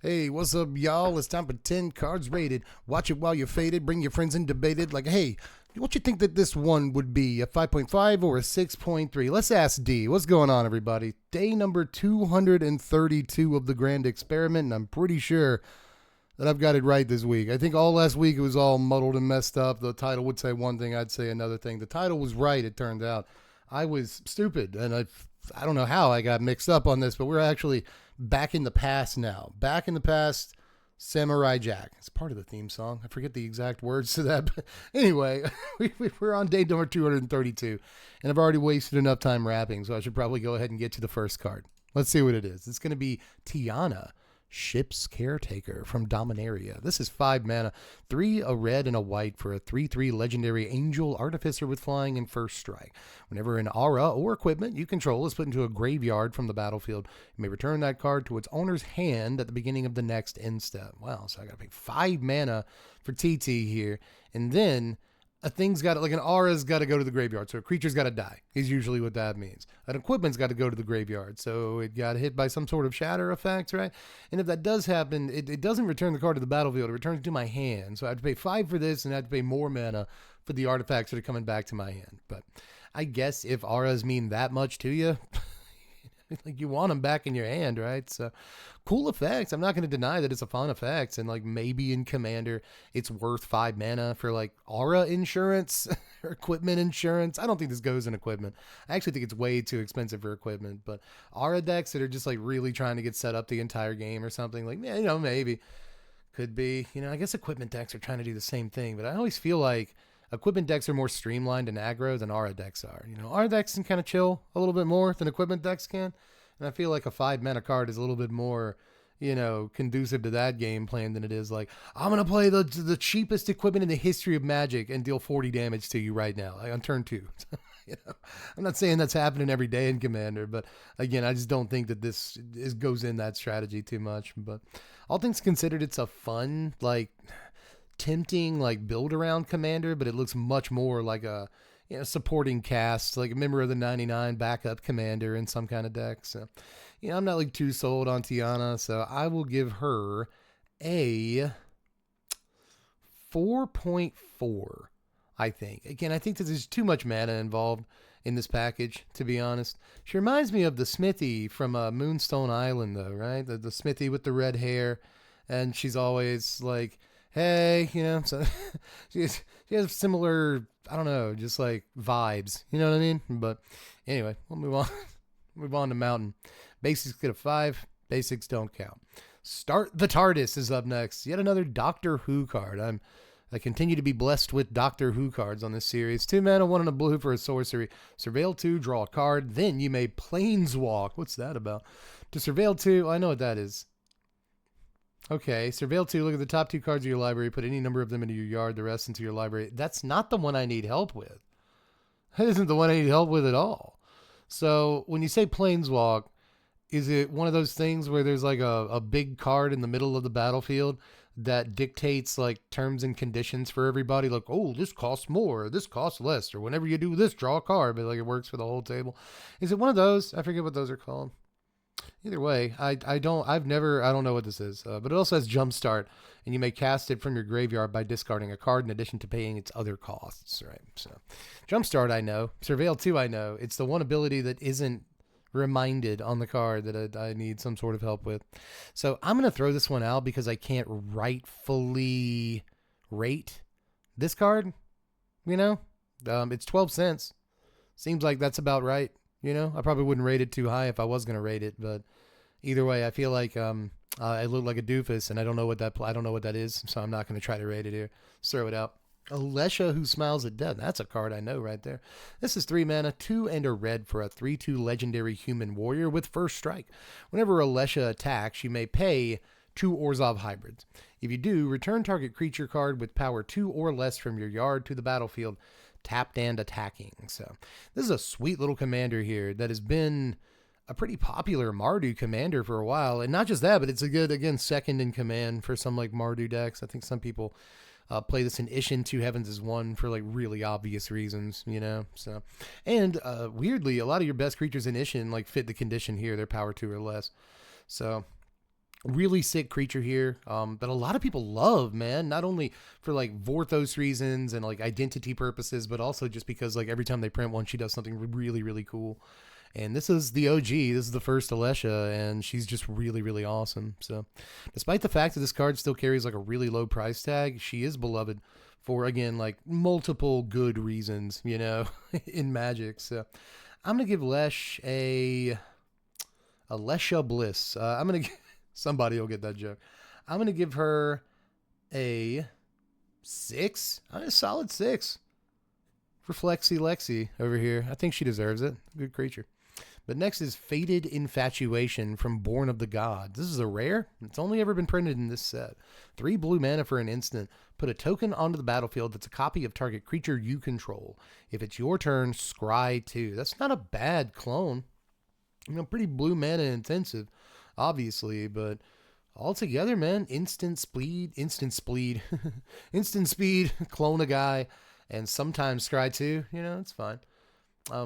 Hey, what's up, y'all? It's time for 10 cards rated. Watch it while you're faded. Bring your friends in, debated. Like, hey, what you think that this one would be? A 5.5 or a 6.3? Let's ask D. What's going on, everybody? Day number 232 of the grand experiment, and I'm pretty sure that I've got it right this week. I think all last week it was all muddled and messed up. The title would say one thing, I'd say another thing. The title was right, it turned out. I was stupid, and I don't know how I got mixed up on this, but we're actually back in the past now. Back in the past, Samurai Jack. It's part of the theme song. I forget the exact words to that. But anyway, we're on day number 232, and I've already wasted enough time rapping, so I should probably go ahead and get to the first card. Let's see what it is. It's going to be Tiana, Ship's Caretaker from Dominaria. This is 5 mana, 3 a red and a white for a 3/3 legendary angel artificer with flying and first strike. Whenever an aura or equipment you control is put into a graveyard from the battlefield, you may return that card to its owner's hand at the beginning of the next end step. Wow, so I gotta pay 5 mana for TT here, and then a thing's got to, like an aura's got to go to the graveyard, so a creature's got to die is usually what that means. An equipment's got to go to the graveyard, so it got hit by some sort of shatter effect, right? And if that does happen, it doesn't return the card to the battlefield, it returns to my hand. So I have to pay 5 for this, and I have to pay more mana for the artifacts that are coming back to my hand. But I guess if auras mean that much to you, like you want them back in your hand, right? So cool effects. I'm not going to deny that it's a fun effect, and like maybe in Commander it's worth 5 mana for like aura insurance or equipment insurance. I don't think this goes in equipment. I actually think it's way too expensive for equipment, but aura decks that are just like really trying to get set up the entire game or something, like, yeah, maybe could be, I guess equipment decks are trying to do the same thing, but I always feel like equipment decks are more streamlined and aggro than aura decks are. Aura decks can kind of chill a little bit more than equipment decks can. And I feel like a 5 mana card is a little bit more, conducive to that game plan than it is like, I'm going to play the cheapest equipment in the history of Magic and deal 40 damage to you right now, like on turn 2. I'm not saying that's happening every day in Commander, but again, I just don't think that this goes in that strategy too much. But all things considered, it's a fun, like, tempting like build around Commander, but it looks much more like a supporting cast, like a member of the 99 backup Commander in some kind of deck. So I'm not like too sold on Tiana, so I will give her a 4.4. I think again, I think that there's too much mana involved in this package, to be honest. She reminds me of the Smithy from Moonstone Island, though, right? The Smithy with the red hair, and she's always like, hey, so she has similar, I don't know, just like vibes, you know what I mean? But anyway, we'll move on. Move on to Mountain. Basics get a 5. Basics don't count. Start the Tardis is up next. Yet another Doctor Who card. I continue to be blessed with Doctor Who cards on this series. 2 mana, 1 and a blue for a sorcery. Surveil 2, draw a card. Then you may Planeswalk. What's that about? To Surveil 2, I know what that is. Okay, Surveil 2, look at the top 2 cards of your library, put any number of them into your yard, the rest into your library. That's not the one I need help with. That isn't the one I need help with at all. So when you say Planeswalk, is it one of those things where there's like a big card in the middle of the battlefield that dictates like terms and conditions for everybody? Like, oh, this costs more, this costs less, or whenever you do this, draw a card, but like it works for the whole table. Is it one of those? I forget what those are called. Either way, I don't know what this is, but it also has Jumpstart, and you may cast it from your graveyard by discarding a card in addition to paying its other costs, right? So, Jumpstart I know, Surveil 2 I know. It's the one ability that isn't reminded on the card that I need some sort of help with. So I'm going to throw this one out because I can't rightfully rate this card, It's 12 cents. Seems like that's about right. I probably wouldn't rate it too high if I was going to rate it, but either way, I feel like I look like a doofus, and I don't know what that is, so I'm not going to try to rate it here. Let's throw it out. Alesha, Who Smiles at Death. That's a card I know right there. This is 3 mana, 2 and a red for a 3/2 legendary human warrior with first strike. Whenever Alesha attacks, you may pay 2 Orzhov hybrids. If you do, return target creature card with power 2 or less from your yard to the battlefield, tapped and attacking. So this is a sweet little commander here that has been a pretty popular Mardu commander for a while. And not just that, but it's a good, again, second in command for some like Mardu decks. I think some people play this in Ishin 2 Heavens as 1 for like really obvious reasons, So, and weirdly, a lot of your best creatures in Ishin like fit the condition here. They're power 2 or less. So Really sick creature here that a lot of people love, man. Not only for like Vorthos reasons and like identity purposes, but also just because like every time they print one, she does something really, really cool. And this is the OG. This is the first Alesha, and she's just really, really awesome. So, despite the fact that this card still carries like a really low price tag, she is beloved for, again, like multiple good reasons, you know, in Magic. So, I'm going to give Lesh a Alesha Bliss. I'm going to somebody will get that joke. I'm going to give her a 6. A solid 6 for Flexi Lexi over here. I think she deserves it. Good creature. But next is Fated Infatuation from Born of the Gods. This is a rare. It's only ever been printed in this set. 3 blue mana for an instant. Put a token onto the battlefield that's a copy of target creature you control. If it's your turn, scry 2. That's not a bad clone. You know, pretty blue mana intensive, obviously, but altogether, man, instant speed, instant speed, clone a guy, and sometimes scry 2. You know, it's fine.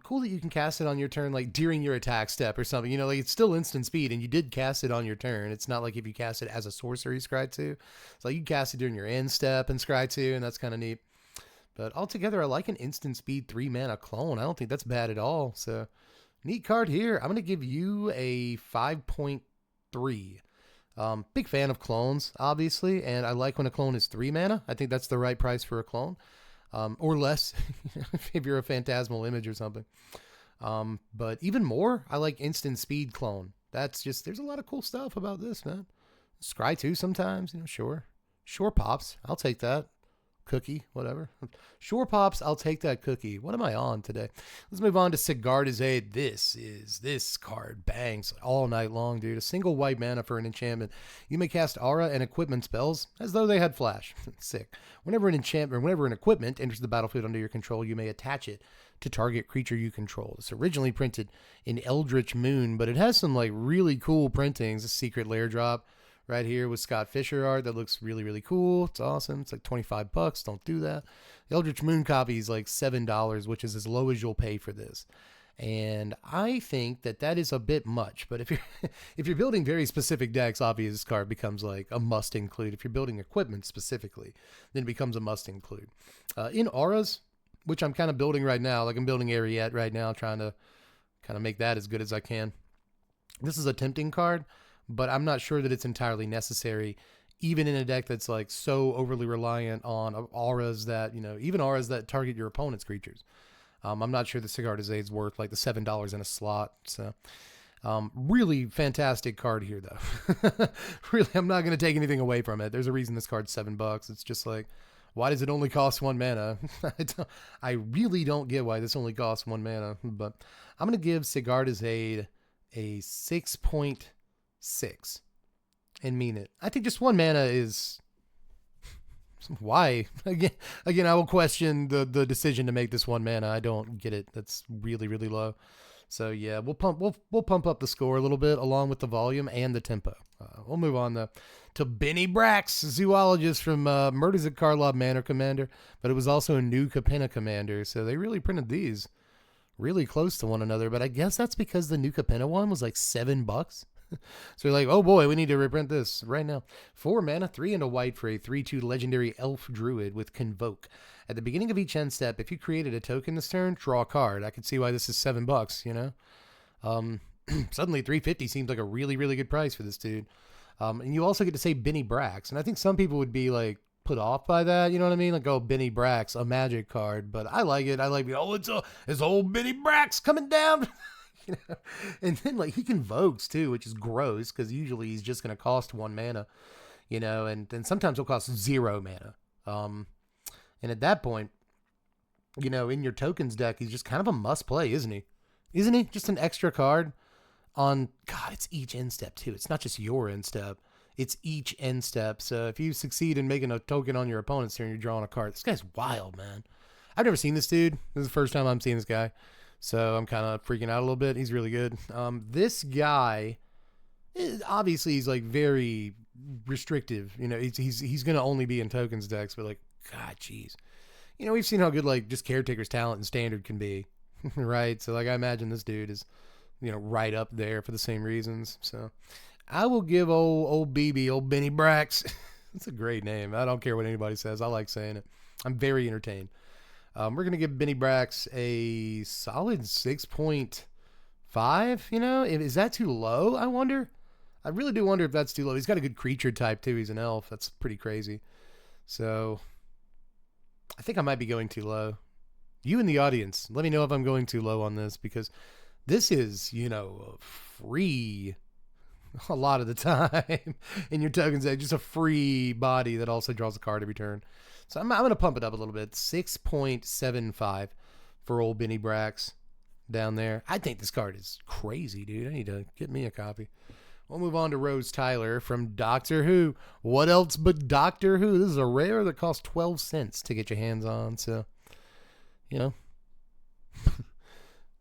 Cool that you can cast it on your turn, like during your attack step or something. You know, like it's still instant speed, and you did cast it on your turn. It's not like if you cast it as a sorcery, scry 2. It's like you cast it during your end step and scry 2, and that's kind of neat. But altogether, I like an instant speed 3 mana clone. I don't think that's bad at all. So, neat card here. I'm going to give you a 5.3. Big fan of clones, obviously, and I like when a clone is 3 mana. I think that's the right price for a clone. Or less if you're a phantasmal image or something. But even more, I like instant speed clone. That's just, there's a lot of cool stuff about this, man. Scry 2 sometimes, you know, sure. Sure pops. I'll take that. Cookie, whatever. Sure pops, I'll take that cookie. What am I on today? Let's move on to Sigarda's Aid. This card bangs all night long, dude. A single white mana for an enchantment. You may cast aura and equipment spells as though they had flash. Sick. Whenever an enchantment or whenever an equipment enters the battlefield under your control, you may attach it to target creature you control. It's originally printed in Eldritch Moon, but it has some like really cool printings. A secret lair drop right here with Scott Fisher art that looks really, really cool. It's awesome. It's like $25. Don't do that. The Eldritch Moon copy is like $7, which is as low as you'll pay for this. And I think that that is a bit much. But if you're if you're building very specific decks, obviously this card becomes like a must include. If you're building equipment specifically, then it becomes a must include. In auras, which I'm kind of building right now, like I'm building Ariette right now, trying to kind of make that as good as I can. This is a tempting card, but I'm not sure that it's entirely necessary, even in a deck that's like so overly reliant on auras that, you know, even auras that target your opponent's creatures. I'm not sure the Sigarda's Aid's worth like the $7 in a slot. So, really fantastic card here, though. Really, I'm not going to take anything away from it. There's a reason this card's $7. It's just like, why does it only cost 1 mana? I really don't get why this only costs 1 mana. But I'm going to give Sigarda's Aid a 6.6 and mean it. I think just 1 mana is why. Again, I will question the decision to make this 1 mana. I don't get it. That's really, really low. So yeah, we'll pump up the score a little bit along with the volume and the tempo. We'll move on to Bennie Bracks, Zoologist from Murders at Karlov Manor Commander, but it was also a new Capenna Commander. So they really printed these really close to one another. But I guess that's because the new Capenna one was like $7. So you're like, oh boy, we need to reprint this right now. 4 mana, 3 and a white for a 3/2 legendary elf druid with Convoke. At the beginning of each end step, if you created a token this turn, draw a card. I could see why this is $7, you know? Suddenly $350 seems like a really, really good price for this dude. And you also get to say Bennie Bracks. And I think some people would be like put off by that, you know what I mean? Like, oh, Bennie Bracks, a magic card. But I like it. I like, oh, it's old Bennie Bracks coming down. You know? And then like he convokes too, which is gross because usually he's just going to cost 1 mana, you know, and sometimes he'll cost 0 mana. And at that point, you know, in your tokens deck, he's just kind of a must play, isn't he? Isn't he? Just an extra card on, God, it's each end step too. It's not just your end step. It's each end step. So if you succeed in making a token on your opponent's turn, you're drawing a card. This guy's wild, man. I've never seen this dude. This is the first time I'm seeing this guy. So I'm kind of freaking out a little bit. He's really good. This guy, obviously he's like very restrictive. You know, he's going to only be in tokens decks, but like, God, jeez. You know, we've seen how good like just Caretaker's talent and standard can be, right? So like I imagine this dude is, you know, right up there for the same reasons. So I will give old BB, old Bennie Bracks. That's a great name. I don't care what anybody says. I like saying it. I'm very entertained. We're going to give Bennie Bracks a solid 6.5. You know, is that too low? I wonder. I really do wonder if that's too low. He's got a good creature type too. He's an elf. That's pretty crazy. So I think I might be going too low. You in the audience, let me know if I'm going too low on this, because this is, you know, free a lot of the time in your tokens deck. Just a free body that also draws a card every turn. So I'm going to pump it up a little bit. 6.75 for old Bennie Bracks down there. I think this card is crazy, dude. I need to get me a copy. We'll move on to Rose Tyler from Doctor Who. What else but Doctor Who? This is a rare that costs 12 cents to get your hands on. So, you know,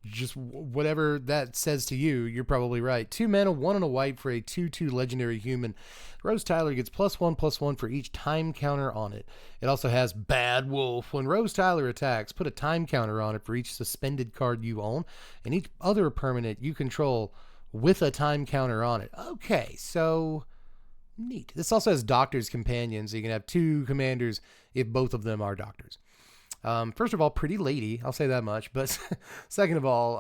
just whatever that says to you, you're probably right. 2 mana, 1 and a white for a 2/2 legendary human. Rose Tyler gets +1/+1 for each time counter on it. It also has Bad Wolf. When Rose Tyler attacks, put a time counter on it for each suspended card you own and each other permanent you control with a time counter on it. Okay, so neat. This also has Doctor's Companions, so you can have 2 commanders if both of them are doctors. First of all, pretty lady, I'll say that much. But second of all,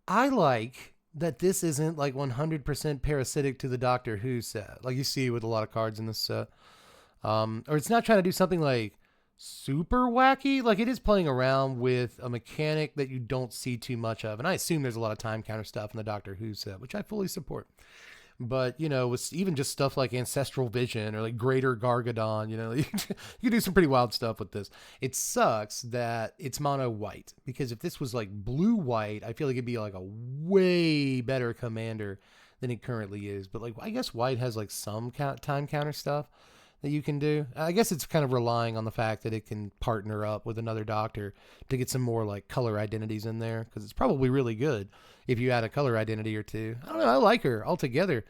I like that this isn't like 100% parasitic to the Doctor Who set, like you see with a lot of cards in this set. Or it's not trying to do something like super wacky. Like, it is playing around with a mechanic that you don't see too much of. And I assume there's a lot of time counter stuff in the Doctor Who set, which I fully support. But, you know, with even just stuff like Ancestral Vision or like Greater Gargadon, you know, you can do some pretty wild stuff with this. It sucks that it's mono white, because if this was like blue white, I feel like it'd be like a way better commander than it currently is. But like, I guess white has like some time counter stuff that you can do. I guess it's kind of relying on the fact that it can partner up with another doctor to get some more like color identities in there, because it's probably really good if you add a color identity or two. I don't know, I like her altogether,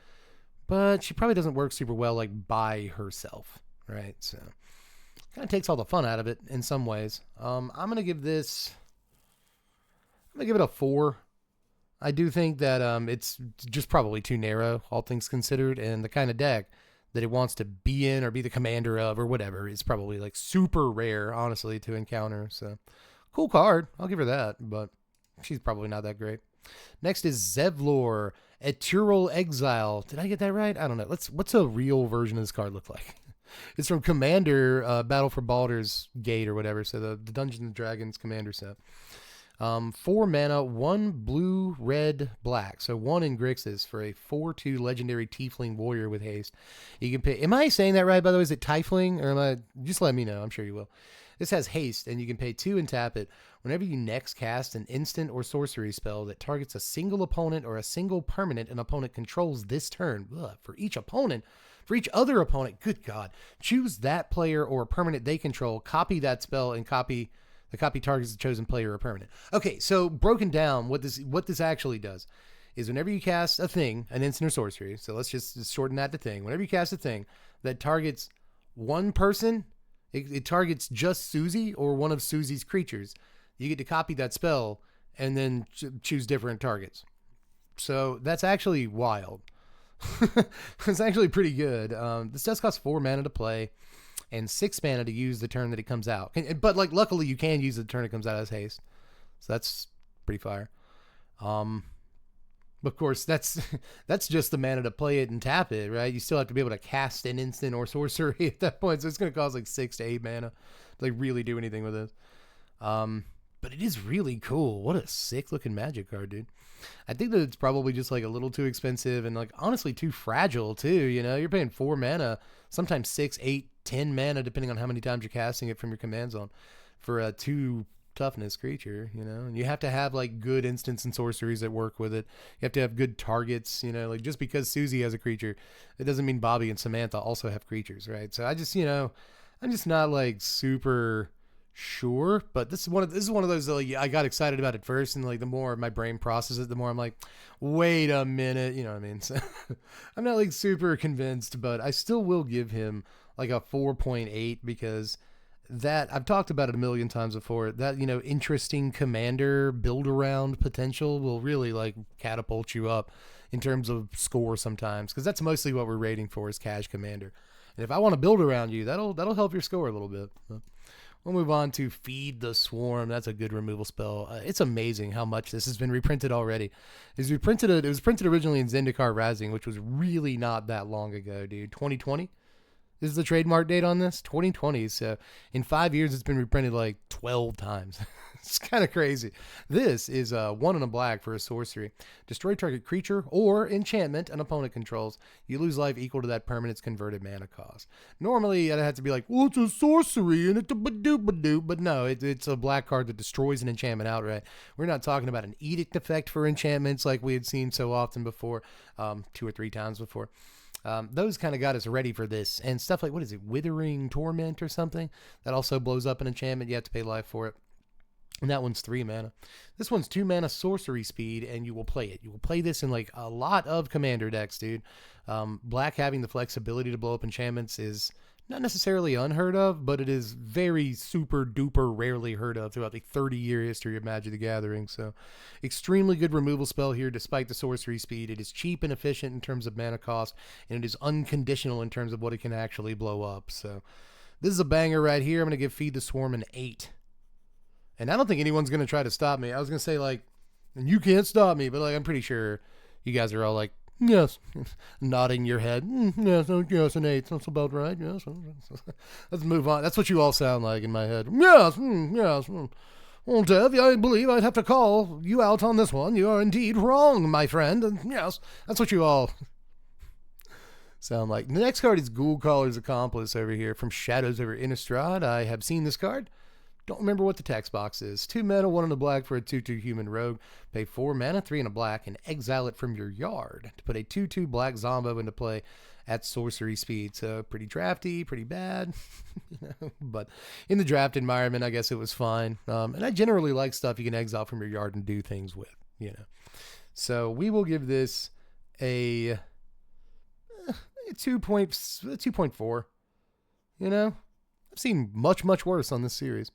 but she probably doesn't work super well like by herself, right? So kind of takes all the fun out of it in some ways. I'm gonna give it a 4. I do think that it's just probably too narrow, all things considered, and the kind of deck that it wants to be in or be the commander of or whatever is probably like super rare, honestly, to encounter. So cool card, I'll give her that, but she's probably not that great. Next is Zevlor, Elturel Exile. Did I get that right? I don't know. What's a real version of this card look like? It's from Commander, Battle for Baldur's Gate or whatever. So the Dungeons and Dragons Commander set. 4 mana, 1 blue, red, black. So 1 in Grixis for a 4/2 legendary Tiefling Warrior with haste. You can pay. Am I saying that right, by the way? Is it Tiefling? Or am I? Just let me know. I'm sure you will. This has haste, and you can pay 2 and tap it whenever you next cast an instant or sorcery spell that targets a single opponent or a single permanent an opponent controls this turn. Ugh, for each other opponent, good God, choose that player or permanent they control, copy that spell, and copy targets the chosen player or permanent. Okay, so broken down, what this actually does is whenever you cast a thing, an instant or sorcery, so let's just shorten that to thing. Whenever you cast a thing that targets one person, it targets just Susie or one of Susie's creatures, you get to copy that spell and then choose different targets. So that's actually wild. It's actually pretty good. This does cost 4 mana to play and 6 mana to use the turn that it comes out. But like, luckily you can use the turn it comes out as haste. So that's pretty fire. Of course, that's just the mana to play it and tap it, right? You still have to be able to cast an instant or sorcery at that point. So it's going to cost like 6 to 8 mana to like really do anything with it. But it is really cool. What a sick looking magic card, dude. I think that it's probably just like a little too expensive and like honestly too fragile too. You know, you're paying 4 mana, sometimes 6, 8, 10 mana, depending on how many times you're casting it from your command zone for a 2 toughness creature, you know, and you have to have like good instants and sorceries that work with it. You have to have good targets, you know, like just because Susie has a creature, it doesn't mean Bobby and Samantha also have creatures, right? So I just, you know, I'm just not like super sure, but this is one of those that, like, I got excited about it first, and like the more my brain processes it, the more I'm like, wait a minute, you know what I mean? So I'm not like super convinced, but I still will give him like a 4.8 because that I've talked about it a million times before. That, you know, interesting commander build around potential will really like catapult you up in terms of score sometimes, because that's mostly what we're rating for is cash commander. And if I want to build around you, that'll help your score a little bit. We'll move on to Feed the Swarm. That's a good removal spell. It's amazing how much this has been reprinted already. It was printed originally in Zendikar Rising, which was really not that long ago, dude. 2020 is the trademark date on this. 2020. So in 5 years, it's been reprinted like 12 times. It's kind of crazy. This is 1 and a black for a sorcery. Destroy target creature or enchantment an opponent controls. You lose life equal to that permanent's converted mana cost. Normally, I'd have to be like, well, it's a sorcery and it's a ba-doop-ba-doop. But no, it's a black card that destroys an enchantment outright. We're not talking about an edict effect for enchantments like we had seen so often before, 2 or 3 times before. Those kind of got us ready for this. And stuff like, what is it, Withering Torment or something? That also blows up an enchantment. You have to pay life for it. And that one's 3 mana. This one's 2 mana sorcery speed, and you will play it. You will play this in like a lot of commander decks, dude. Black having the flexibility to blow up enchantments is not necessarily unheard of, but it is very super duper rarely heard of throughout the 30-year history of Magic the Gathering. So extremely good removal spell here despite the sorcery speed. It is cheap and efficient in terms of mana cost, and it is unconditional in terms of what it can actually blow up. So this is a banger right here. I'm going to give Feed the Swarm an 8. And I don't think anyone's going to try to stop me. I was going to say, like, you can't stop me, but, like, I'm pretty sure you guys are all like, yes, nodding your head. Yes, yes, an 8. That's about right. Yes. Let's move on. That's what you all sound like in my head. Yes, yes. Well, Dev, I believe I'd have to call you out on this one. You are indeed wrong, my friend. And yes, that's what you all sound like. The next card is Ghoulcaller's Accomplice over here from Shadows over Innistrad. I have seen this card. Don't remember what the text box is. 2 mana, 1 and a black for a 2/2 human rogue. Pay 4 mana, 3 and a black, and exile it from your yard to put a 2/2 black zombo into play at sorcery speed. So pretty drafty, pretty bad. But in the draft environment, I guess it was fine. And I generally like stuff you can exile from your yard and do things with, you know. So we will give this a 2.4. You know, I've seen much, much worse on this series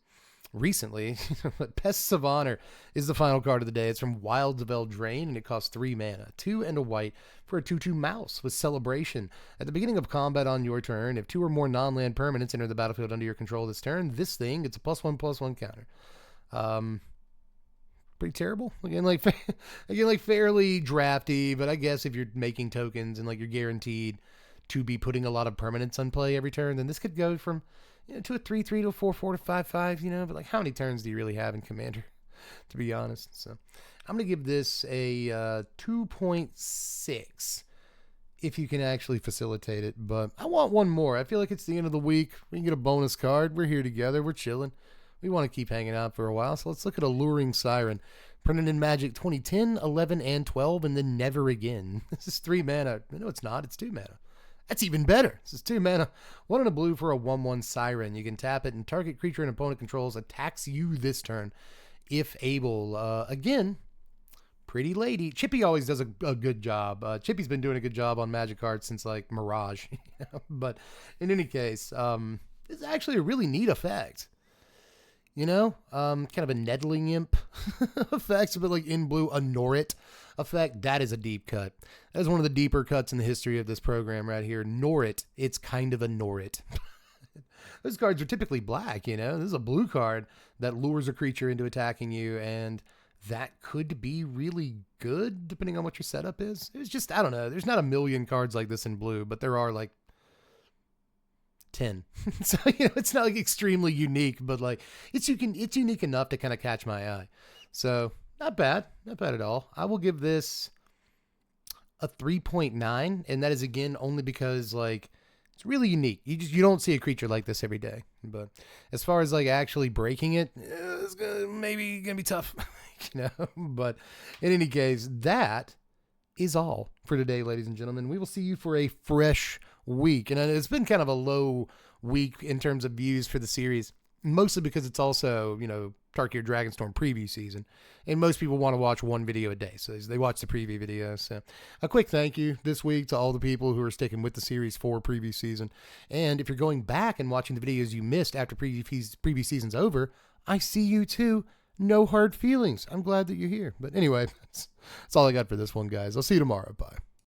recently. But Pests of Honor is the final card of the day. It's from Wilds of Eldraine, and it costs 3 mana, 2 and a white for a 2/2 mouse with Celebration. At the beginning of combat on your turn, if 2 or more non-land permanents enter the battlefield under your control this turn, this thing gets a +1/+1 counter. Pretty terrible. Again, like fairly drafty, but I guess if you're making tokens and like you're guaranteed to be putting a lot of permanents on play every turn, then this could go from, you know, to a 3/3 to a 4/4 to 5/5, you know, but like how many turns do you really have in Commander, to be honest? So I'm going to give this a 2.6 if you can actually facilitate it, but I want one more. I feel like it's the end of the week. We can get a bonus card. We're here together. We're chilling. We want to keep hanging out for a while, so let's look at Alluring Siren. Printed in Magic 2010, 11, and 12, and then never again. This is 3 mana. No, it's not. It's 2 mana. That's even better. This is 2 mana, 1 and a blue for a 1/1 Siren. You can tap it, and target creature an opponent controls attacks you this turn, if able. Again, pretty lady. Chippy always does a good job. Chippy's been doing a good job on Magic cards since like Mirage. But in any case, it's actually a really neat effect. You know, kind of a Nettling Imp effect, but like in blue, a Norrit effect. That is a deep cut. That is one of the deeper cuts in the history of this program right here. Norrit, it's kind of a Norrit. Those cards are typically black, you know. This is a blue card that lures a creature into attacking you, and that could be really good depending on what your setup is. It's just, I don't know. There's not a million cards like this in blue, but there are like 10. So, you know, it's not like extremely unique, but like it's unique enough to kind of catch my eye. So not bad at all. I will give this a 3.9, and that is again only because like it's really unique. You don't see a creature like this every day. But as far as like actually breaking it, it's maybe gonna be tough, you know. But in any case, that is all for today, ladies and gentlemen. We will see you for a fresh week. And it's been kind of a low week in terms of views for the series. mostly because it's also, Tarkir Dragonstorm preview season, and most people want to watch one video a day, so they watch the preview video. So a quick thank you this week to all the people who are sticking with the series for preview season. And if you're going back and watching the videos you missed after preview season's over, I see you too. No hard feelings. I'm glad that you're here. But anyway, that's all I got for this one, guys. I'll see you tomorrow. Bye.